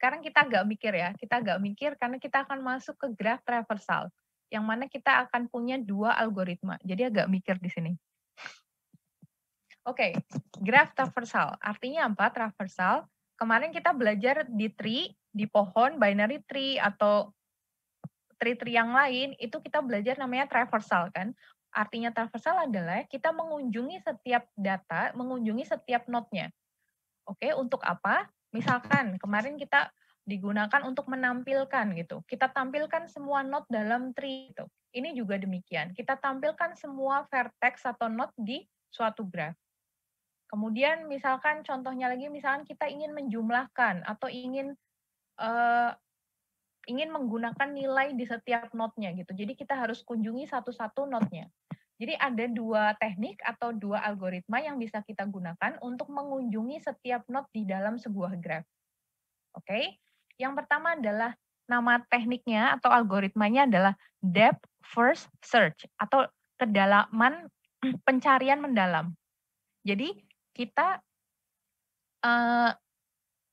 sekarang kita agak mikir ya, kita agak mikir karena kita akan masuk ke graf traversal, yang mana kita akan punya 2 algoritma. Jadi agak mikir di sini. Oke, graf traversal. Artinya apa traversal? Kemarin kita belajar di tree, di pohon, binary tree, atau tree-tree yang lain, itu kita belajar namanya traversal kan. Artinya traversal adalah kita mengunjungi setiap data, mengunjungi setiap node-nya. Oke, untuk apa? Misalkan kemarin kita digunakan untuk menampilkan gitu. Kita tampilkan semua node dalam tree itu. Ini juga demikian. Kita tampilkan semua vertex atau node di suatu graf. Kemudian misalkan contohnya lagi, misalkan kita ingin menjumlahkan atau ingin menggunakan nilai di setiap node-nya gitu. Jadi kita harus kunjungi satu-satu node-nya. Jadi ada 2 teknik atau 2 algoritma yang bisa kita gunakan untuk mengunjungi setiap node di dalam sebuah graf. Oke. Yang pertama adalah nama tekniknya atau algoritmanya adalah depth first search atau kedalaman pencarian mendalam. Jadi kita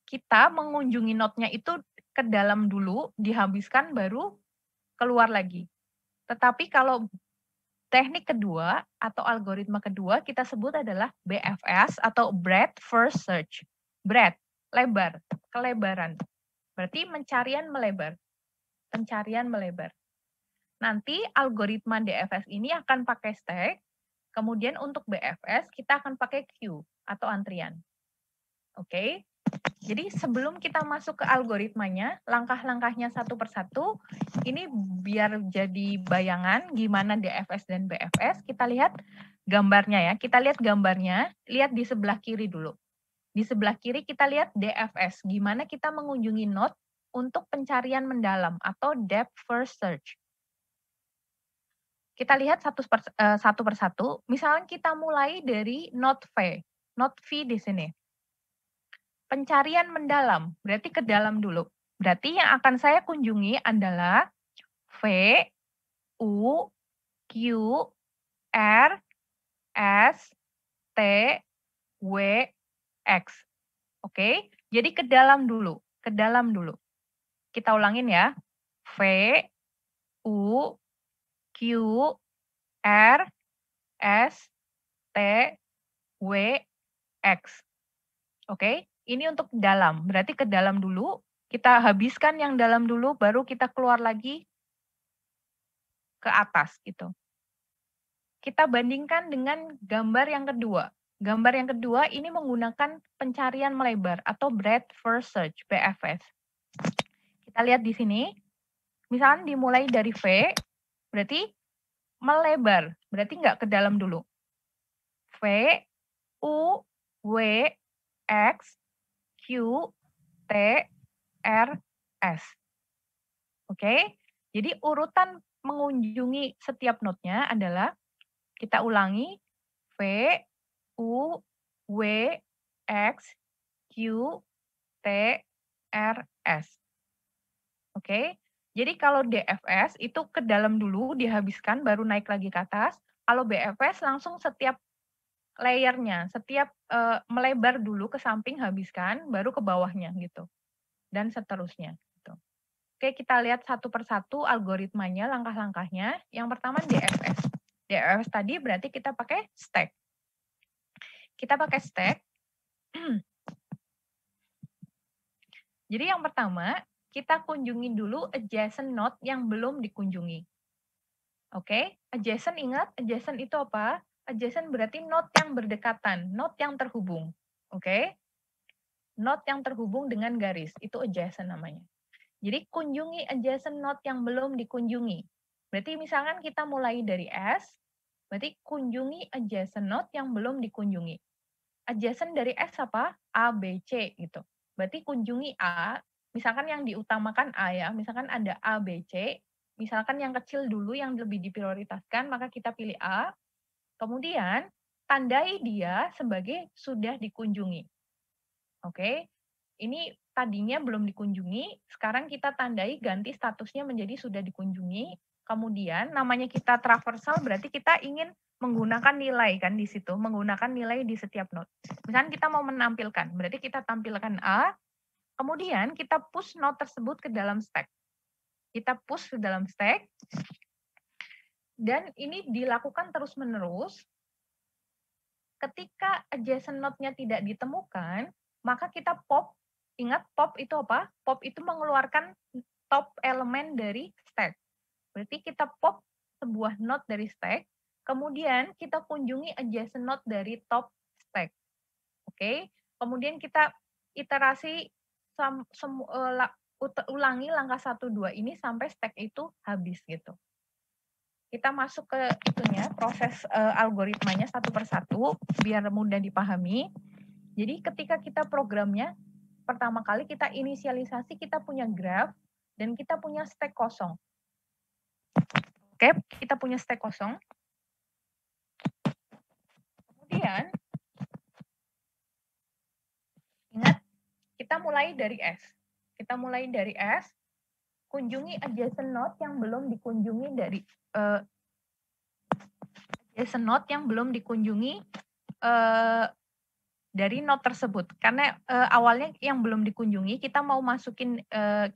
kita mengunjungi node-nya itu ke dalam dulu, dihabiskan baru keluar lagi. Tetapi kalau teknik kedua atau algoritma kedua kita sebut adalah BFS atau breadth first search. Breadth, lebar, kelebaran. Berarti pencarian melebar. Nanti algoritma DFS ini akan pakai stack, kemudian untuk BFS kita akan pakai queue atau antrian. Oke. Jadi sebelum kita masuk ke algoritmanya, langkah-langkahnya satu persatu, ini biar jadi bayangan gimana DFS dan BFS, kita lihat gambarnya ya. Kita lihat gambarnya, lihat di sebelah kiri dulu. Di sebelah kiri kita lihat DFS, gimana kita mengunjungi node untuk pencarian mendalam atau depth first search. Kita lihat satu persatu, misalnya kita mulai dari node V di sini. Pencarian mendalam, berarti ke dalam dulu. Berarti yang akan saya kunjungi adalah V, U, Q, R, S, T, W, X. Oke, jadi ke dalam dulu. Kita ulangin ya. V, U, Q, R, S, T, W, X. Oke, ini untuk dalam. Berarti ke dalam dulu, kita habiskan yang dalam dulu, baru kita keluar lagi ke atas gitu. Kita bandingkan dengan gambar yang kedua. Gambar yang kedua ini menggunakan pencarian melebar atau breadth first search, BFS. Kita lihat di sini, misalnya dimulai dari V, berarti melebar, berarti nggak ke dalam dulu. V, U, W, X, Q, T, R, S. Oke, jadi urutan mengunjungi setiap node-nya adalah kita ulangi V, U, W, X, Q, T, R, S. Oke, jadi kalau DFS itu ke dalam dulu dihabiskan baru naik lagi ke atas. Kalau BFS langsung setiap layernya, setiap melebar dulu ke samping habiskan baru ke bawahnya gitu. Dan seterusnya gitu. Oke, kita lihat satu persatu algoritmanya, langkah-langkahnya. Yang pertama DFS. DFS tadi berarti kita pakai stack. Kita pakai stack. Jadi yang pertama, kita kunjungi dulu adjacent node yang belum dikunjungi. Oke, adjacent ingat, adjacent itu apa? Adjacent berarti node yang berdekatan, node yang terhubung. Oke? Node yang terhubung dengan garis, itu adjacent namanya. Jadi kunjungi adjacent node yang belum dikunjungi. Berarti misalkan kita mulai dari S, berarti kunjungi adjacent node yang belum dikunjungi. Adjacent dari S apa? A, B, C gitu. Berarti kunjungi A, misalkan yang diutamakan A ya, misalkan ada A, B, C, misalkan yang kecil dulu yang lebih diprioritaskan, maka kita pilih A. Kemudian tandai dia sebagai sudah dikunjungi. Oke, ini tadinya belum dikunjungi, sekarang kita tandai ganti statusnya menjadi sudah dikunjungi. Kemudian namanya kita traversal berarti kita ingin menggunakan nilai kan di situ, menggunakan nilai di setiap node. Misalnya kita mau menampilkan, berarti kita tampilkan A, Kemudian kita push node tersebut ke dalam stack. Kita push ke dalam stack, dan ini dilakukan terus-menerus. Ketika adjacent node-nya tidak ditemukan, maka kita pop. Ingat pop itu apa? Pop itu mengeluarkan top elemen dari stack. Berarti kita pop sebuah node dari stack, kemudian kita kunjungi adjacent node dari top stack. Oke, kemudian kita iterasi ulangi langkah 1, 2 ini sampai stack itu habis gitu. Kita masuk ke itunya, proses algoritmanya satu persatu biar mudah dipahami. Jadi ketika kita programnya, pertama kali kita inisialisasi, kita punya graph dan kita punya stack kosong. Oke, kita punya stack kosong. Kemudian, ingat, kita mulai dari S. Kita mulai dari S, kunjungi adjacent node yang belum dikunjungi dari node tersebut. Karena awalnya yang belum dikunjungi, kita mau masukin,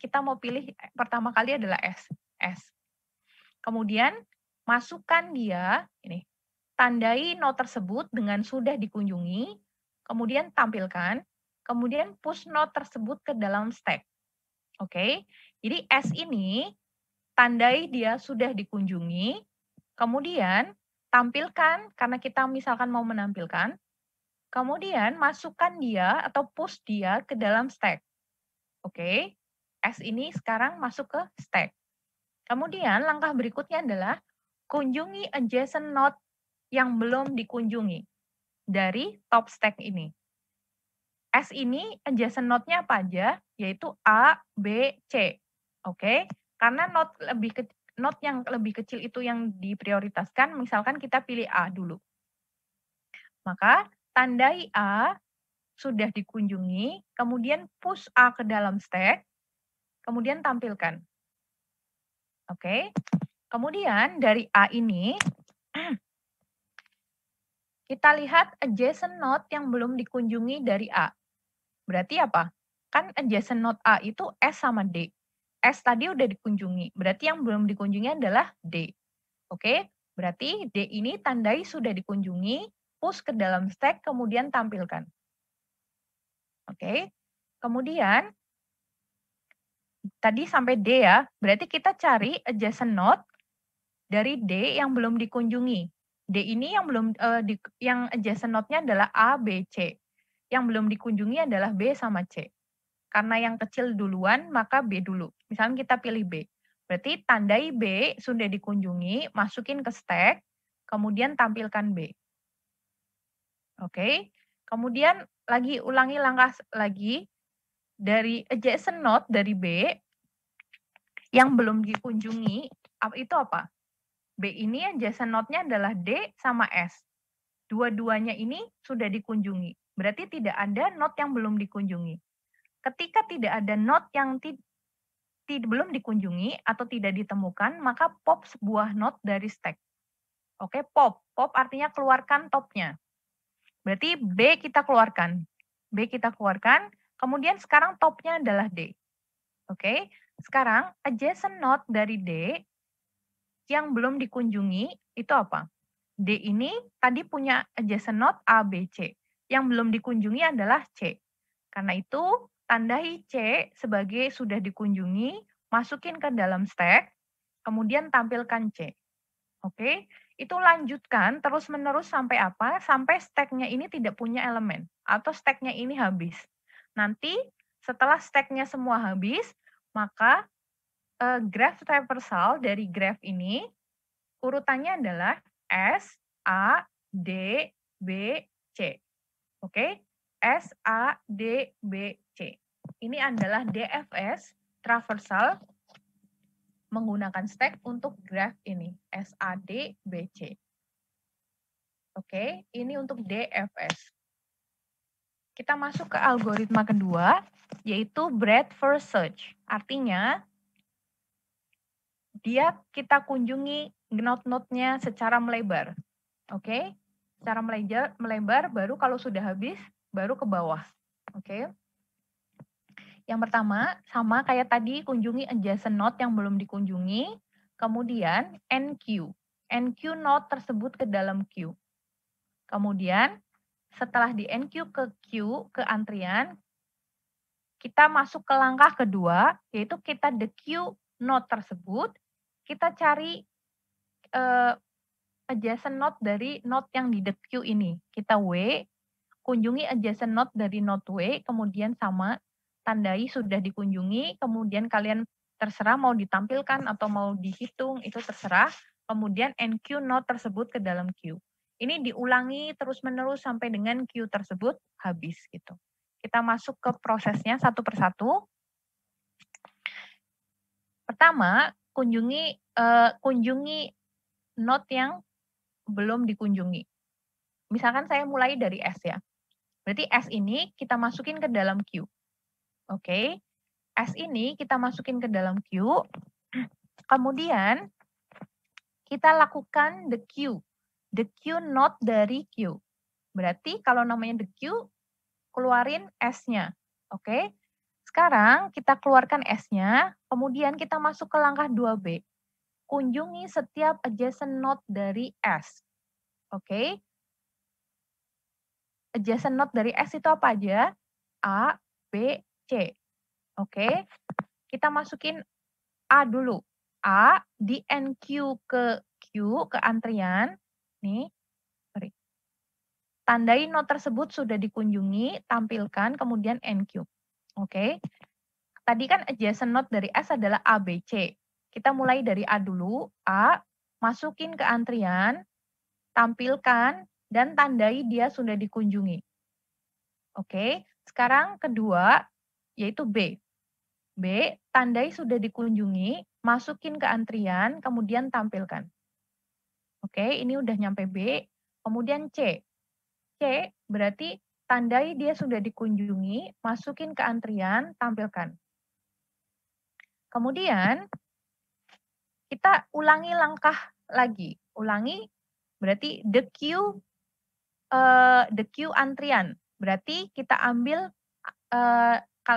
kita mau pilih pertama kali adalah S. Kemudian masukkan dia, ini, tandai node tersebut dengan sudah dikunjungi, kemudian tampilkan, kemudian push node tersebut ke dalam stack. Oke, jadi S ini tandai dia sudah dikunjungi, kemudian tampilkan, karena kita misalkan mau menampilkan, kemudian masukkan dia atau push dia ke dalam stack. Oke, S ini sekarang masuk ke stack. Kemudian langkah berikutnya adalah kunjungi adjacent node yang belum dikunjungi dari top stack ini. S ini adjacent node-nya apa aja? Yaitu A, B, C. Oke, karena node yang lebih kecil itu yang diprioritaskan, misalkan kita pilih A dulu. Maka tandai A sudah dikunjungi, kemudian push A ke dalam stack, kemudian tampilkan. Oke, kemudian dari A ini, kita lihat adjacent node yang belum dikunjungi dari A. Berarti apa? Kan adjacent node A itu S sama D. S tadi udah dikunjungi, berarti yang belum dikunjungi adalah D. Oke, berarti D ini tandai sudah dikunjungi, push ke dalam stack, kemudian tampilkan. Oke, kemudian tadi sampai D ya, berarti kita cari adjacent node dari D yang belum dikunjungi. D ini yang belum yang adjacent node-nya adalah A, B, C. Yang belum dikunjungi adalah B sama C. Karena yang kecil duluan, maka B dulu. Misalnya kita pilih B. Berarti tandai B sudah dikunjungi, masukin ke stack, kemudian tampilkan B. Oke. Kemudian ulangi langkah lagi dari adjacent node dari B yang belum dikunjungi, itu apa? B ini adjacent node-nya adalah D sama S. Dua-duanya ini sudah dikunjungi. Berarti tidak ada node yang belum dikunjungi. Ketika tidak ada node yang belum dikunjungi atau tidak ditemukan, maka pop sebuah node dari stack. Oke, pop. Pop artinya keluarkan topnya. Berarti B kita keluarkan. B kita keluarkan, kemudian sekarang topnya adalah D. Oke, sekarang adjacent node dari D yang belum dikunjungi itu apa? D ini tadi punya adjacent node A, B, C. Yang belum dikunjungi adalah C. Karena itu, tandai C sebagai sudah dikunjungi, masukin ke dalam stack, kemudian tampilkan C. Oke, itu lanjutkan terus-menerus sampai apa? Sampai stack-nya ini tidak punya elemen, atau stack-nya ini habis. Nanti setelah stack-nya semua habis, maka graph traversal dari graph ini urutannya adalah S, A, D, B, C. Oke, S, A, D, B, C. Ini adalah DFS traversal menggunakan stack untuk graph ini, S, A, D, B, C. Oke, ini untuk DFS. Kita masuk ke algoritma kedua, yaitu breadth first search. Artinya, kita kunjungi node-node-nya secara melebar. Oke, secara melebar, baru kalau sudah habis, baru ke bawah. Oke. Yang pertama, sama kayak tadi, kunjungi adjacent node yang belum dikunjungi, kemudian NQ. NQ node tersebut ke dalam queue. Kemudian, setelah di NQ ke queue, ke antrian, kita masuk ke langkah kedua, yaitu kita the queue node tersebut, kita cari adjacent node dari node yang di the queue ini. Kita W, kunjungi adjacent node dari node W, kemudian sama, tandai sudah dikunjungi, kemudian kalian terserah mau ditampilkan atau mau dihitung, itu terserah. Kemudian NQ node tersebut ke dalam queue. Ini diulangi terus-menerus sampai dengan queue tersebut habis gitu. Kita masuk ke prosesnya satu persatu. Pertama, kunjungi node yang belum dikunjungi. Misalkan saya mulai dari S ya. Berarti S ini kita masukin ke dalam queue. Oke. S ini kita masukin ke dalam queue. Kemudian kita lakukan the queue. The queue node dari queue. Berarti kalau namanya the queue, keluarin S-nya. Oke. Sekarang kita keluarkan S-nya, kemudian kita masuk ke langkah 2B. Kunjungi setiap adjacent node dari S. Oke. Adjacent node dari S itu apa aja? A, B, C. Oke. Kita masukin A dulu. A di NQ ke Q, ke antrian. Nih, sorry. Tandai node tersebut sudah dikunjungi, tampilkan, kemudian NQ. Oke. Tadi kan adjacent node dari S adalah A, B, C. Kita mulai dari A dulu. A, masukin ke antrian, tampilkan, dan tandai dia sudah dikunjungi. Oke, sekarang kedua, yaitu B. B, tandai sudah dikunjungi, masukin ke antrian, kemudian tampilkan. Oke, ini udah nyampe B. Kemudian C. C berarti tandai dia sudah dikunjungi, masukin ke antrian, tampilkan. Kemudian, kita ulangi langkah lagi. Ulangi berarti the queue antrian. Berarti kita ambil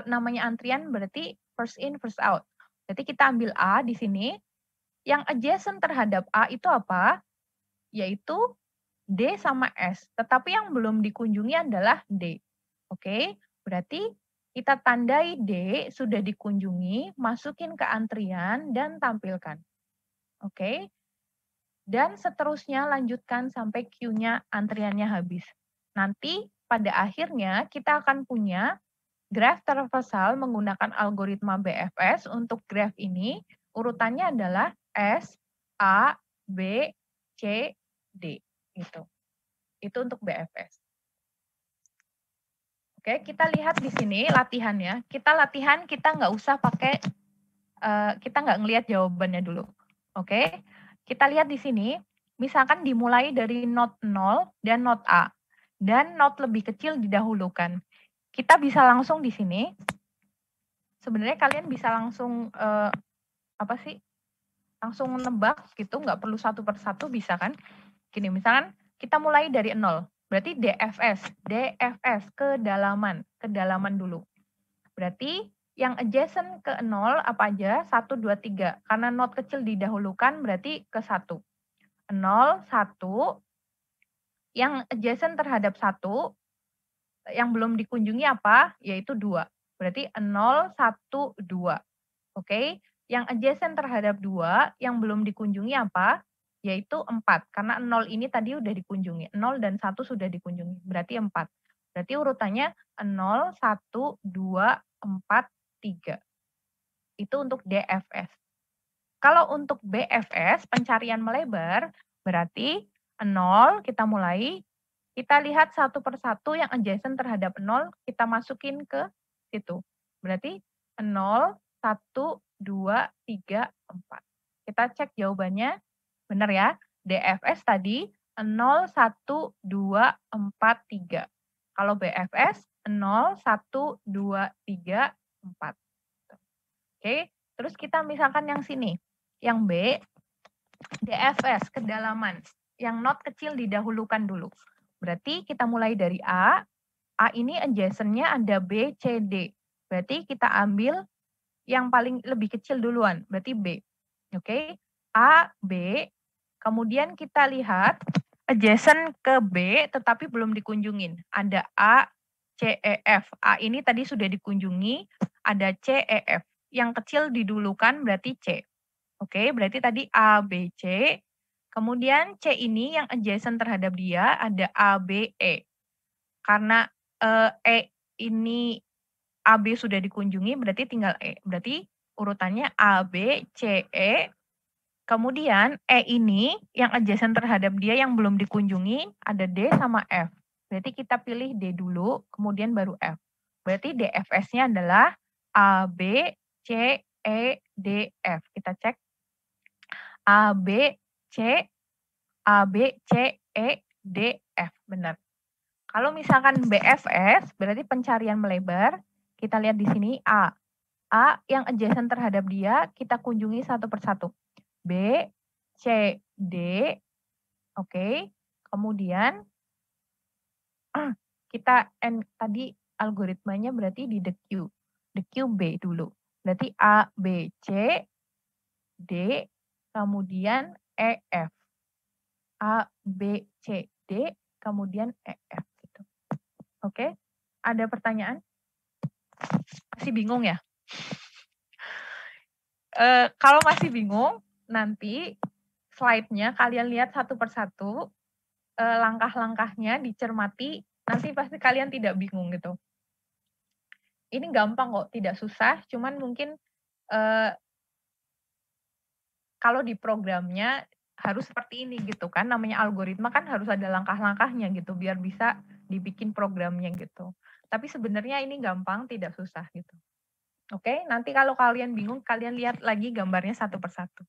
namanya antrian berarti first in, first out. Berarti kita ambil A di sini. Yang adjacent terhadap A itu apa? Yaitu D sama S. Tetapi yang belum dikunjungi adalah D. Oke, berarti kita tandai D sudah dikunjungi, masukin ke antrian, dan tampilkan. Oke, dan seterusnya lanjutkan sampai queue-nya antriannya habis. Nanti pada akhirnya kita akan punya graf traversal menggunakan algoritma BFS. Untuk graf ini urutannya adalah S, A, B, C, D. Itu untuk BFS. Oke, kita lihat di sini latihannya. Kita latihan, kita nggak usah pakai, kita nggak ngelihat jawabannya dulu. Oke, kita lihat di sini, misalkan dimulai dari node 0 dan node A. Dan node lebih kecil didahulukan. Kita bisa langsung di sini, sebenarnya kalian bisa langsung, langsung nebak gitu, nggak perlu satu persatu, bisa kan? Gini, misalkan kita mulai dari 0. Berarti DFS, kedalaman dulu. Berarti yang adjacent ke 0 apa aja? 1, 2, 3. Karena node kecil didahulukan berarti ke 1. 0, 1. Yang adjacent terhadap 1, yang belum dikunjungi apa? Yaitu 2. Berarti 0, 1, 2. Oke. Yang adjacent terhadap 2, yang belum dikunjungi apa? Yaitu 4. Karena 0 ini tadi udah dikunjungi. 0 dan 1 sudah dikunjungi. Berarti 4. Berarti urutannya 0, 1, 2, 4, 3. Itu untuk DFS. Kalau untuk BFS, pencarian melebar, berarti 0 kita mulai. Kita lihat satu persatu yang adjacent terhadap 0, kita masukin ke situ. Berarti 0, 1, 2, 3, 4. Kita cek jawabannya. Benar ya? DFS tadi 0, 1, 2, 4, 3. Kalau BFS 0, 1, 2, 3, 4. Oke, terus kita misalkan yang sini. Yang B, DFS, kedalaman. Yang node kecil didahulukan dulu. Berarti kita mulai dari A. A ini adjacent-nya ada B, C, D. Berarti kita ambil yang paling lebih kecil duluan, berarti B. Oke, A, B, kemudian kita lihat adjacent ke B tetapi belum dikunjungin. Ada A, C, E, F. A ini tadi sudah dikunjungi, ada C, E, F. Yang kecil didulukan berarti C. Oke, berarti tadi A, B, C. Kemudian C ini yang adjacent terhadap dia ada A, B, E. Karena E ini AB sudah dikunjungi berarti tinggal E. Berarti urutannya A, B, C, E. Kemudian E ini yang adjacent terhadap dia yang belum dikunjungi ada D sama F. Berarti kita pilih D dulu, kemudian baru F. Berarti DFS-nya adalah A, B, C, E, D, F. Kita cek. A, B, C, A, B, C, E, D, F. Benar. Kalau misalkan BFS, berarti pencarian melebar. Kita lihat di sini A. A yang adjacent terhadap dia, kita kunjungi satu persatu. B, C, D, oke. Kemudian, kita tadi algoritmanya berarti di the Q. The Q B dulu. Berarti A, B, C, D, kemudian E, F. A, B, C, D, kemudian E, F. Gitu. Oke, ada pertanyaan? Masih bingung ya? Kalau masih bingung, nanti slide-nya kalian lihat satu persatu, langkah-langkahnya dicermati, nanti pasti kalian tidak bingung gitu. Ini gampang kok, tidak susah, cuman mungkin kalau di programnya harus seperti ini gitu kan, namanya algoritma kan harus ada langkah-langkahnya gitu, biar bisa dibikin programnya gitu. Tapi sebenarnya ini gampang, tidak susah gitu. Oke, nanti kalau kalian bingung, kalian lihat lagi gambarnya satu persatu.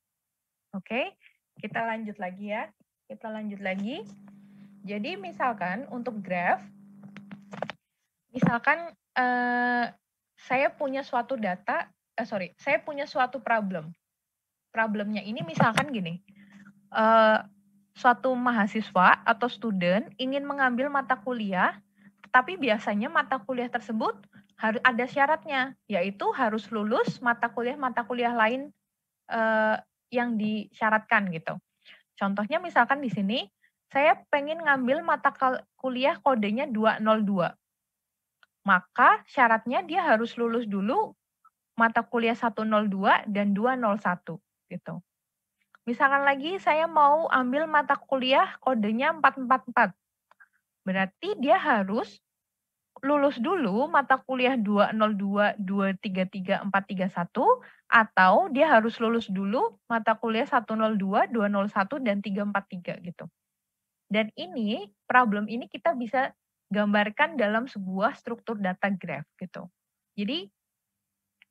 Oke, kita lanjut lagi ya. Kita lanjut lagi. Jadi misalkan untuk graph, misalkan saya punya suatu data, saya punya suatu problem. Problemnya ini misalkan gini, suatu mahasiswa atau student ingin mengambil mata kuliah, tapi biasanya mata kuliah tersebut harus ada syaratnya, yaitu harus lulus mata kuliah lain yang disyaratkan gitu. Contohnya misalkan di sini, saya pengen ngambil mata kuliah kodenya 202. Maka syaratnya dia harus lulus dulu mata kuliah 102 dan 201 gitu. Misalkan lagi saya mau ambil mata kuliah kodenya 444. Berarti dia harus lulus dulu mata kuliah 202, 233, 431 atau dia harus lulus dulu mata kuliah 102, 201 dan 343 gitu. Dan ini problem ini kita bisa gambarkan dalam sebuah struktur data graph gitu. Jadi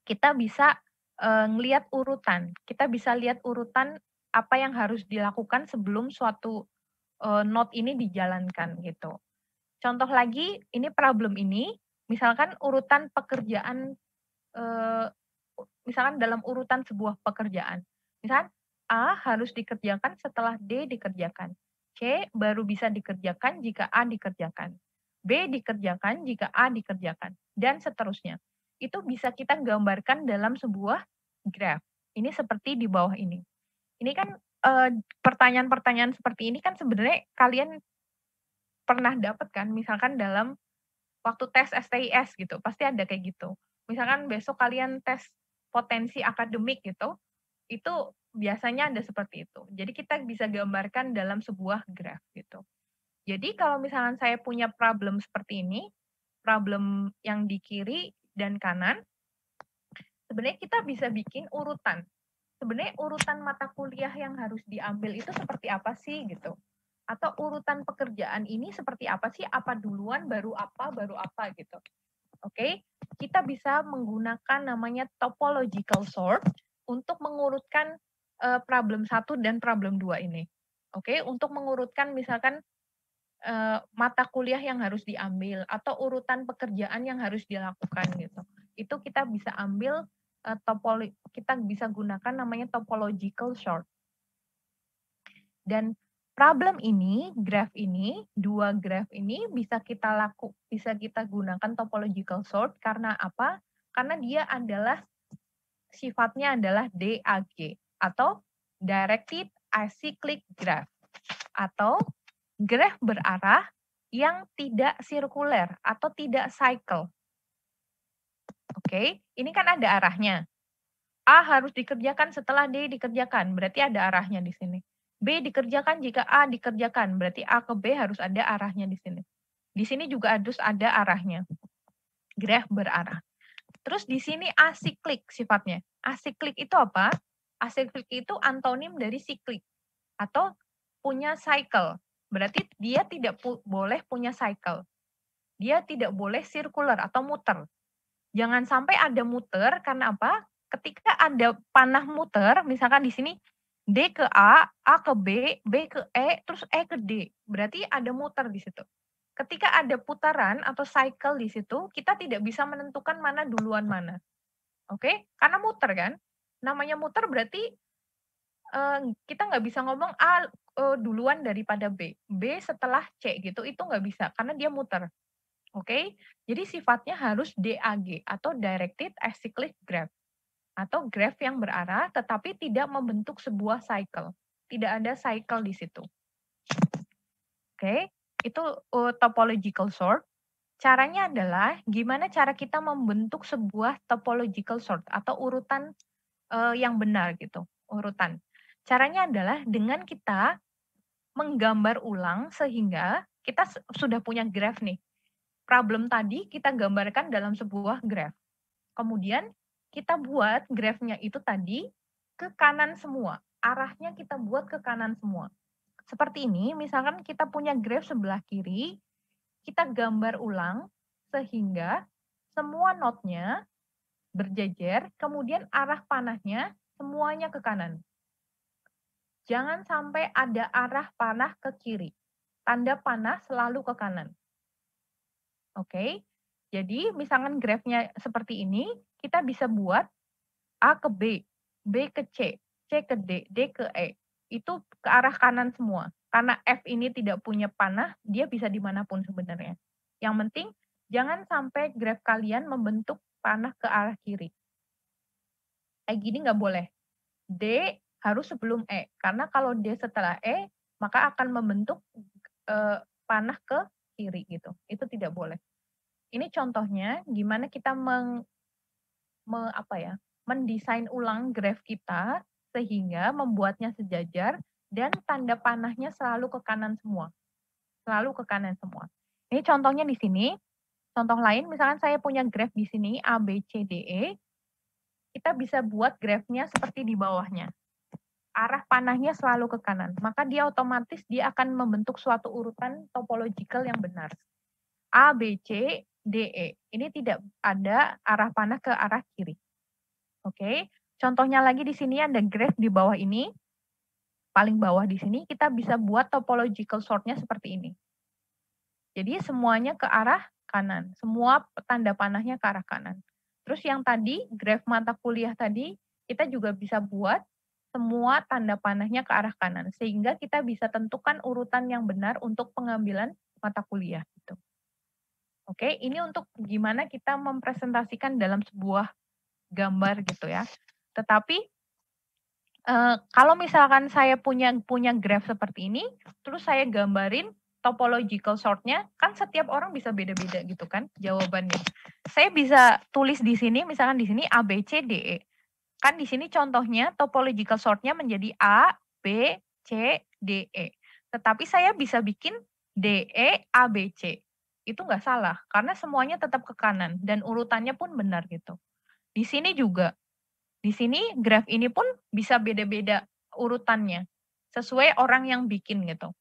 kita bisa ngelihat urutan. Kita bisa lihat urutan apa yang harus dilakukan sebelum suatu node ini dijalankan gitu. Contoh lagi, ini problem ini, misalkan urutan pekerjaan, misalkan dalam urutan sebuah pekerjaan. Misalkan A harus dikerjakan setelah D dikerjakan. C baru bisa dikerjakan jika A dikerjakan. B dikerjakan jika A dikerjakan. Dan seterusnya. Itu bisa kita gambarkan dalam sebuah graph. Ini seperti di bawah ini. Ini kan pertanyaan-pertanyaan seperti ini kan sebenarnya kalian pernah dapat kan, misalkan dalam waktu tes STIS gitu, pasti ada kayak gitu. Misalkan besok kalian tes potensi akademik gitu, itu biasanya ada seperti itu. Jadi kita bisa gambarkan dalam sebuah graph gitu. Jadi kalau misalkan saya punya problem seperti ini, problem yang di kiri dan kanan, sebenarnya kita bisa bikin urutan. Sebenarnya urutan mata kuliah yang harus diambil itu seperti apa sih gitu. Atau urutan pekerjaan ini seperti apa sih? Apa duluan, baru apa gitu. Oke, kita bisa menggunakan namanya topological sort untuk mengurutkan problem 1 dan problem 2 ini. Oke, untuk mengurutkan misalkan mata kuliah yang harus diambil atau urutan pekerjaan yang harus dilakukan gitu. Itu kita bisa ambil kita bisa gunakan namanya topological sort. Dan problem ini, graph ini, dua graph ini bisa kita gunakan topological sort karena apa? karena dia adalah sifatnya adalah DAG atau Directed Acyclic Graph atau graf berarah yang tidak sirkuler atau tidak cycle. Oke, ini kan ada arahnya. A harus dikerjakan setelah D dikerjakan, berarti ada arahnya di sini. B dikerjakan jika A dikerjakan, berarti A ke B harus ada arahnya di sini. Di sini juga harus ada arahnya. Graf berarah. Terus di sini asiklik sifatnya. Asiklik itu apa? Asiklik itu antonim dari siklik atau punya cycle. Berarti dia tidak boleh punya cycle. Dia tidak boleh circular atau muter. Jangan sampai ada muter karena apa? Ketika ada panah muter, misalkan di sini D ke A ke B ke E, terus E ke D. Berarti ada muter di situ. Ketika ada putaran atau cycle di situ, kita tidak bisa menentukan mana duluan mana. Oke? Karena muter kan? Namanya muter berarti kita nggak bisa ngomong A duluan daripada B. B setelah C gitu, itu nggak bisa karena dia muter. Oke? Jadi sifatnya harus DAG atau Directed Acyclic Graph atau graph yang berarah tetapi tidak membentuk sebuah cycle. Tidak ada cycle di situ. Oke? Itu topological sort. Caranya adalah gimana cara kita membentuk sebuah topological sort atau urutan yang benar gitu, urutan. Caranya adalah dengan kita menggambar ulang sehingga kita sudah punya graph nih. Problem tadi kita gambarkan dalam sebuah graph. Kemudian kita buat grafnya itu tadi ke kanan semua. Arahnya kita buat ke kanan semua. Seperti ini, misalkan kita punya graph sebelah kiri, kita gambar ulang sehingga semua node-nya berjejer, kemudian arah panahnya semuanya ke kanan. Jangan sampai ada arah panah ke kiri. Tanda panah selalu ke kanan. Oke, jadi misalkan grafnya seperti ini, kita bisa buat A ke B, B ke C, C ke D, D ke E. Itu ke arah kanan semua. Karena F ini tidak punya panah, dia bisa dimanapun sebenarnya. Yang penting, jangan sampai graf kalian membentuk panah ke arah kiri. Kayak gini nggak boleh. D harus sebelum E. Karena kalau D setelah E, maka akan membentuk panah ke kiri gitu. Itu tidak boleh. Ini contohnya gimana kita mendesain ulang graf kita sehingga membuatnya sejajar dan tanda panahnya selalu ke kanan semua. Selalu ke kanan semua. Ini contohnya di sini. Contoh lain, misalkan saya punya graf di sini A, B, C, D, E. Kita bisa buat grafnya seperti di bawahnya. Arah panahnya selalu ke kanan. Maka dia otomatis dia akan membentuk suatu urutan topological yang benar. A, B, C, D, E. Ini tidak ada arah panah ke arah kiri. Oke, contohnya lagi di sini ada graph di bawah ini. Paling bawah di sini kita bisa buat topological sort-nya seperti ini. Jadi semuanya ke arah kanan. Semua tanda panahnya ke arah kanan. Terus yang tadi, graph mata kuliah tadi, kita juga bisa buat semua tanda panahnya ke arah kanan. Sehingga kita bisa tentukan urutan yang benar untuk pengambilan mata kuliah. Gitu. Oke, ini untuk gimana kita mempresentasikan dalam sebuah gambar gitu ya. Tetapi kalau misalkan saya punya graph seperti ini, terus saya gambarin topological sort-nya, kan setiap orang bisa beda-beda gitu kan jawabannya. Saya bisa tulis di sini, misalkan di sini A, B, C, D, E. Kan di sini contohnya topological sort-nya menjadi A, B, C, D, E. Tetapi saya bisa bikin D, E, A, B, C. Itu nggak salah, karena semuanya tetap ke kanan, dan urutannya pun benar gitu. Di sini juga. Di sini graf ini pun bisa beda-beda urutannya, sesuai orang yang bikin gitu.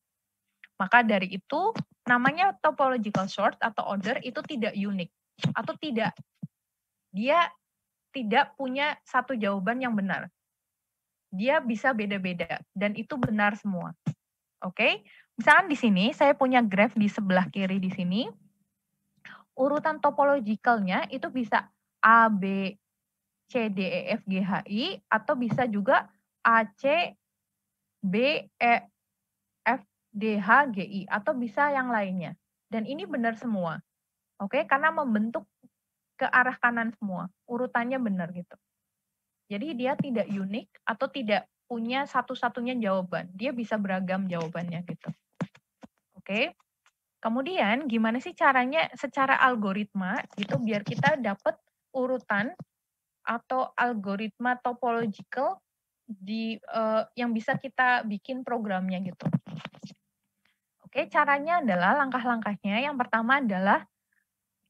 Maka dari itu, namanya topological sort atau order itu tidak unik. Atau dia tidak punya satu jawaban yang benar. Dia bisa beda-beda, dan itu benar semua. Oke, misalkan di sini saya punya graf di sebelah kiri di sini, urutan topologicalnya itu bisa A, B, C, D, E, F, G, H, I, atau bisa juga A, C, B, E, F, D, H, G, I, atau bisa yang lainnya. Dan ini benar semua. Oke, karena membentuk ke arah kanan semua, urutannya benar gitu. Jadi dia tidak unik atau tidak punya satu-satunya jawaban, dia bisa beragam jawabannya gitu. Oke. Kemudian gimana sih caranya secara algoritma gitu biar kita dapat urutan atau algoritma topological yang bisa kita bikin programnya gitu. Oke, caranya adalah langkah-langkahnya yang pertama adalah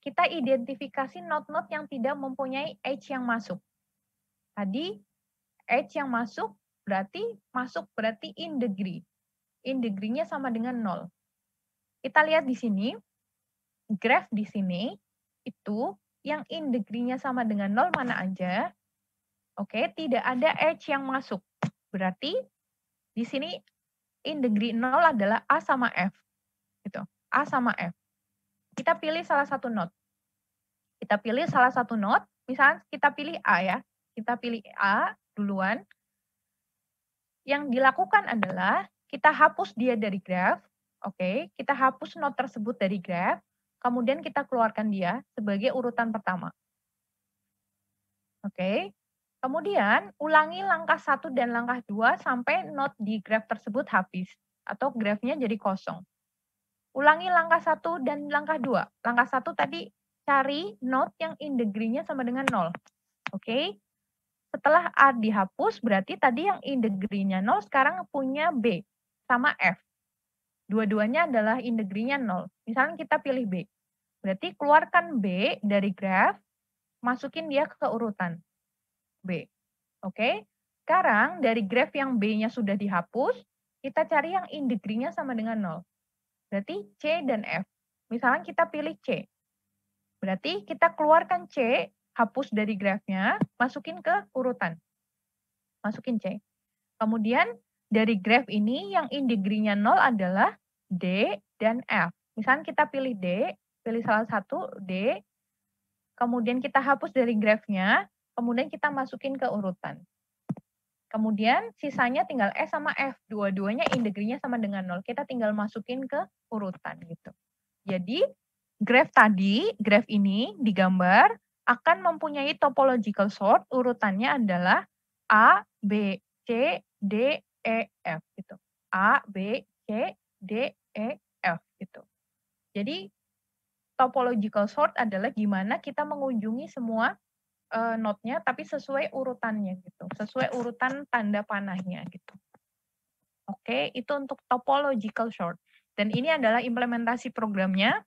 kita identifikasi node-node yang tidak mempunyai edge yang masuk. Tadi edge yang masuk berarti in degree. In degree-nya sama dengan 0. Kita lihat di sini, graph di sini itu yang in degree-nya sama dengan 0 mana aja. Oke, tidak ada edge yang masuk. Berarti di sini in degree 0 adalah A sama F. Gitu. A sama F. Kita pilih salah satu node. Misalnya kita pilih A ya. Kita pilih A duluan. Yang dilakukan adalah kita hapus dia dari graph. Oke, kita hapus node tersebut dari graph. Kemudian kita keluarkan dia sebagai urutan pertama. Oke. Kemudian ulangi langkah 1 dan langkah 2 sampai node di graph tersebut habis atau grafnya jadi kosong. Ulangi langkah 1 dan langkah 2. Langkah 1 tadi cari node yang in degree-nya sama dengan 0. Oke. Setelah A dihapus, berarti tadi yang in degree-nya 0 sekarang punya B sama F. Dua-duanya adalah in degree-nya 0. Misalnya kita pilih B. Berarti keluarkan B dari graph, masukin dia ke urutan B. Oke. Sekarang dari graph yang B-nya sudah dihapus, kita cari yang in degree-nya sama dengan 0. Berarti C dan F. Misalnya kita pilih C. Berarti kita keluarkan C, hapus dari grafnya, masukin ke urutan. Masukin C. Kemudian dari graf ini yang in degree-nya 0 adalah D dan F. Misalnya kita pilih D, pilih salah satu D, kemudian kita hapus dari grafnya, kemudian kita masukin ke urutan. Kemudian sisanya tinggal E sama F. Dua-duanya in degree-nya sama dengan 0. Kita tinggal masukin ke urutan gitu. Jadi graf ini digambar akan mempunyai topological sort, urutannya adalah A, B, C, D, E, F gitu. A, B, C, D, E, F gitu. Jadi topological sort adalah gimana kita mengunjungi semua node-nya tapi sesuai urutannya gitu, sesuai urutan tanda panahnya gitu. Oke, itu untuk topological sort. Dan ini adalah implementasi programnya.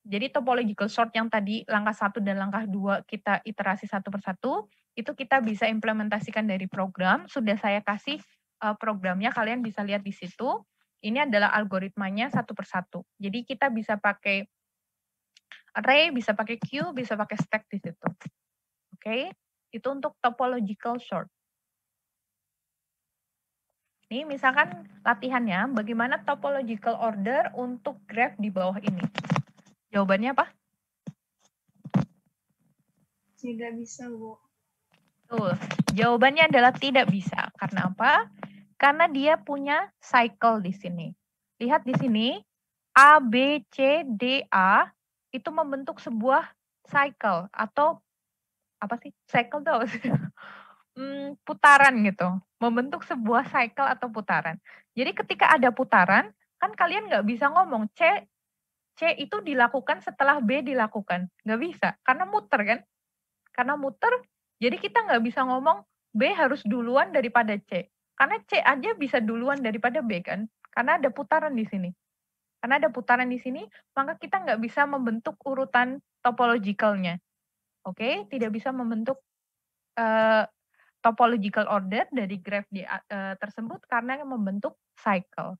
Jadi topological sort yang tadi langkah 1 dan langkah 2 kita iterasi satu persatu, itu kita bisa implementasikan dari program. Sudah saya kasih programnya, kalian bisa lihat di situ. Ini adalah algoritmanya satu persatu. Jadi kita bisa pakai array, bisa pakai queue, bisa pakai stack di situ. Oke, itu untuk topological sort. Ini misalkan latihannya, bagaimana topological order untuk graph di bawah ini. Jawabannya apa? Tidak bisa, Bu. Betul. Jawabannya adalah tidak bisa. Karena apa? Karena dia punya cycle di sini. Lihat di sini, A, B, C, D, A itu membentuk sebuah cycle atau apa sih? Cycle tuh apa sih? Putaran gitu. Membentuk sebuah cycle atau putaran. Jadi ketika ada putaran, kan kalian nggak bisa ngomong C itu dilakukan setelah B dilakukan. Nggak bisa, karena muter kan. Karena muter, jadi kita nggak bisa ngomong B harus duluan daripada C. Karena C aja bisa duluan daripada B kan. Karena ada putaran di sini. Karena ada putaran di sini, maka kita nggak bisa membentuk urutan topological-nya. Oke, tidak bisa membentuk topological order dari graph tersebut karena membentuk cycle.